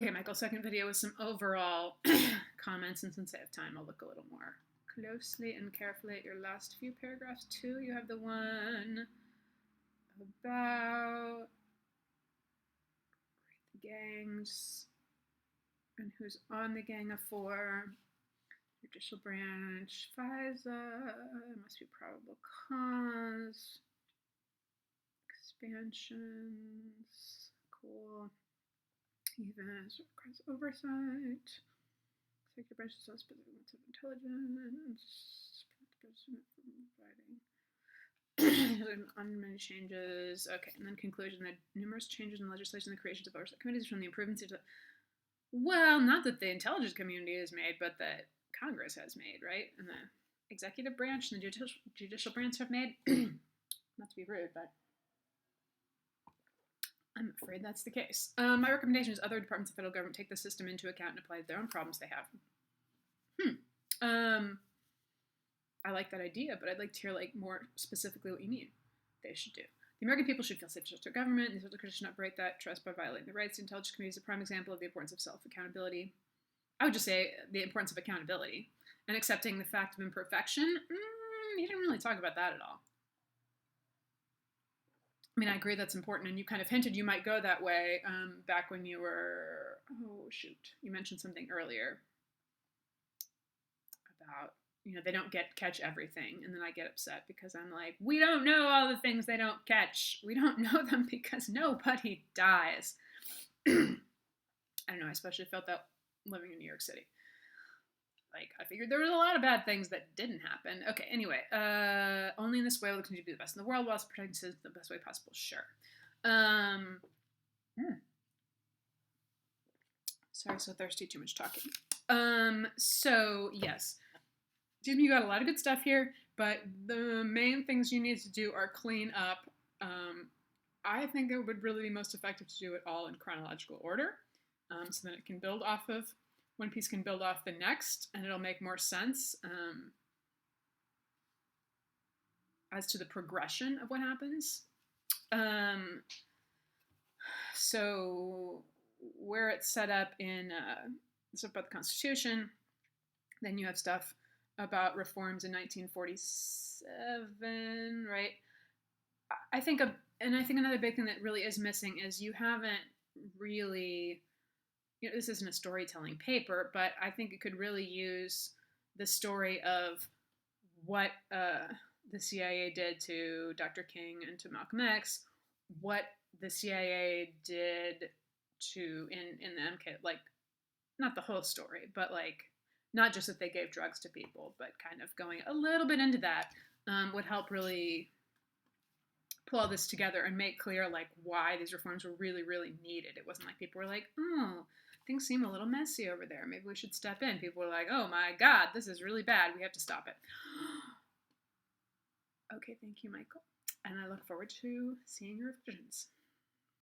Okay, Michael, second video with some overall comments, and since I have time, I'll look a little more closely and carefully at your last few paragraphs too. You have the one about the gangs and who's on the Gang of Four, judicial branch, FISA, must be probable cause, expansions, cool, even as requires oversight. Executive branch is specific limits of intelligence. President from providing on many changes. Okay, and then conclusion that numerous changes in legislation and the creations of oversight committees from the improvements of well, not that the intelligence community has made, but that Congress has made, right? And the executive branch and the judicial branch have made. Not to be rude, but I'm afraid that's the case. My recommendation is other departments of federal government take the system into account and apply their own problems they have. I like that idea, but I'd like to hear more specifically what you mean they should do. The American people should feel safe to trust their government, and the should not break that trust by violating the rights. The intelligence community is a prime example of the importance of self-accountability. I would just say the importance of accountability and accepting the fact of imperfection. You didn't really talk about that at all. I mean, I agree that's important, and you kind of hinted you might go that way back when you were, you mentioned something earlier about, they don't catch everything, and then I get upset because I'm like, we don't know all the things they don't catch. We don't know them because nobody dies. I don't know, I especially felt that living in New York City. I figured there was a lot of bad things that didn't happen. Okay, anyway, only in this way will continue to be the best in the world while protecting citizens the best way possible. Sure. Sorry, so thirsty, too much talking. So, yes. Excuse me, you got a lot of good stuff here, but the main things you need to do are clean up. I think it would really be most effective to do it all in chronological order, so that it can build off of one piece can build off the next, and it'll make more sense as to the progression of what happens. So where it's set up in stuff about the Constitution, then you have stuff about reforms in 1947, right? I think another big thing that really is missing is you haven't really, this isn't a storytelling paper, but I think it could really use the story of what the CIA did to Dr. King and to Malcolm X, what the CIA did to in the MK, not the whole story, but not just that they gave drugs to people, but kind of going a little bit into that would help really pull all this together and make clear why these reforms were really, really needed. It wasn't like people were like, oh, things seem a little messy over there. Maybe we should step in. People were like, oh my God, this is really bad. We have to stop it. Okay, thank you, Michael. And I look forward to seeing your revisions.